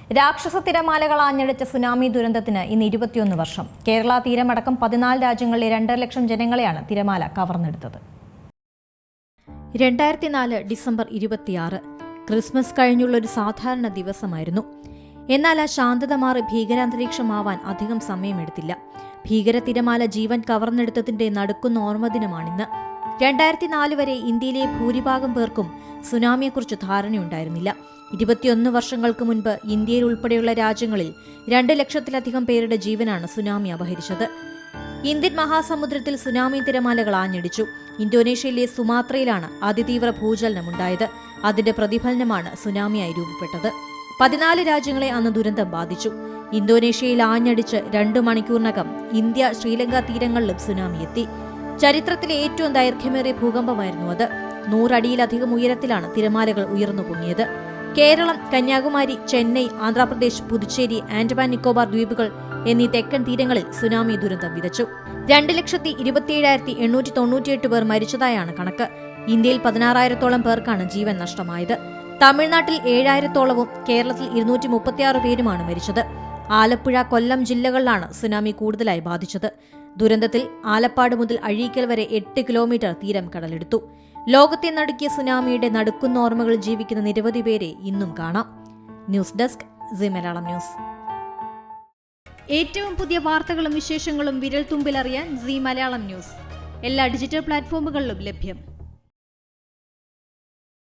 രാക്ഷസ തിരമാലകൾ ആഞ്ഞടിച്ച സുനാമി ദുരന്തത്തിന് ഇന്ന് 21 വർഷം. കേരള തീരമടക്കം 14 രാജ്യങ്ങളിലെ 2.5 ലക്ഷം ജനങ്ങളെയാണ് തിരമാല കവർന്നെടുത്തത്. 2004 ഡിസംബർ 26 ക്രിസ്മസ് കഴിഞ്ഞുള്ളൊരു സാധാരണ ദിവസമായിരുന്നു. എന്നാൽ ആ ശാന്തത മാറി ഭീകരാന്തരീക്ഷമാവാൻ അധികം സമയമെടുത്തില്ല. ഭീകര തിരമാല ജീവൻ കവർന്നെടുത്തതിന്റെ നടുക്കുന്ന ഓർമ്മദിനമാണിന്ന്. 2004 വരെ ഇന്ത്യയിലെ ഭൂരിഭാഗം പേർക്കും സുനാമിയെക്കുറിച്ച് ധാരണയുണ്ടായിരുന്നില്ല. 21 വർഷങ്ങൾക്ക് മുൻപ് ഇന്ത്യയിൽ ഉൾപ്പെടെയുള്ള രാജ്യങ്ങളിൽ 2 ലക്ഷത്തിലധികം പേരുടെ ജീവനാണ് സുനാമി അപഹരിച്ചത്. ഇന്ത്യൻ മഹാസമുദ്രത്തിൽ സുനാമി തിരമാലകൾ ആഞ്ഞടിച്ചു. ഇന്തോനേഷ്യയിലെ സുമാത്രയിലാണ് അതിതീവ്ര ഭൂചലനമുണ്ടായത്. അതിന്റെ പ്രതിഫലനമാണ് സുനാമിയായി രൂപപ്പെട്ടത്. 14 രാജ്യങ്ങളെ അന്ന് ദുരന്തം ബാധിച്ചു. ഇന്തോനേഷ്യയിൽ ആഞ്ഞടിച്ച് 2 മണിക്കൂറിനകം ഇന്ത്യ ശ്രീലങ്ക തീരങ്ങളിലും സുനാമി എത്തി. ചരിത്രത്തിലെ ഏറ്റവും ദൈർഘ്യമേറിയ ഭൂകമ്പമായിരുന്നു അത്. 100 അടിയിലധികം ഉയരത്തിലാണ് തിരമാലകൾ ഉയർന്നു പൊങ്ങിയത്. കേരളം, കന്യാകുമാരി, ചെന്നൈ, ആന്ധ്രാപ്രദേശ്, പുതുച്ചേരി, ആൻഡമാൻ നിക്കോബാർ ദ്വീപുകൾ എന്നീ തെക്കൻ തീരങ്ങളിൽ സുനാമി ദുരന്തം വിതച്ചു. 2,27,898 പേർ മരിച്ചതായാണ് കണക്ക്. ഇന്ത്യയിൽ 16,000-ഓളം പേർക്കാണ് ജീവൻ നഷ്ടമായത്. തമിഴ്നാട്ടിൽ 7,000-ഓളവും കേരളത്തിൽ 236 പേരുമാണ് മരിച്ചത്. ആലപ്പുഴ, കൊല്ലം ജില്ലകളിലാണ് സുനാമി കൂടുതലായി ബാധിച്ചത്. ദുരന്തത്തിൽ ആലപ്പാട് മുതൽ അഴീക്കൽ വരെ 8 കിലോമീറ്റർ തീരം കടലെടുത്തു. ലോകത്തെ നടുക്കിയ സുനാമിയുടെ നടുക്കുന്ന ഓർമ്മകൾ ജീവിക്കുന്ന നിരവധി പേരെ ഇന്നും കാണാം. News desk Zee Malayalam news. ഏറ്റവും പുതിയ വാർത്തകളും വിശേഷങ്ങളും വിരൽ തുമ്പിലറിയാൻ സീ മലയാളം ന്യൂസ് എല്ലാ ഡിജിറ്റൽ പ്ലാറ്റ്ഫോമുകളിലും ലഭ്യം.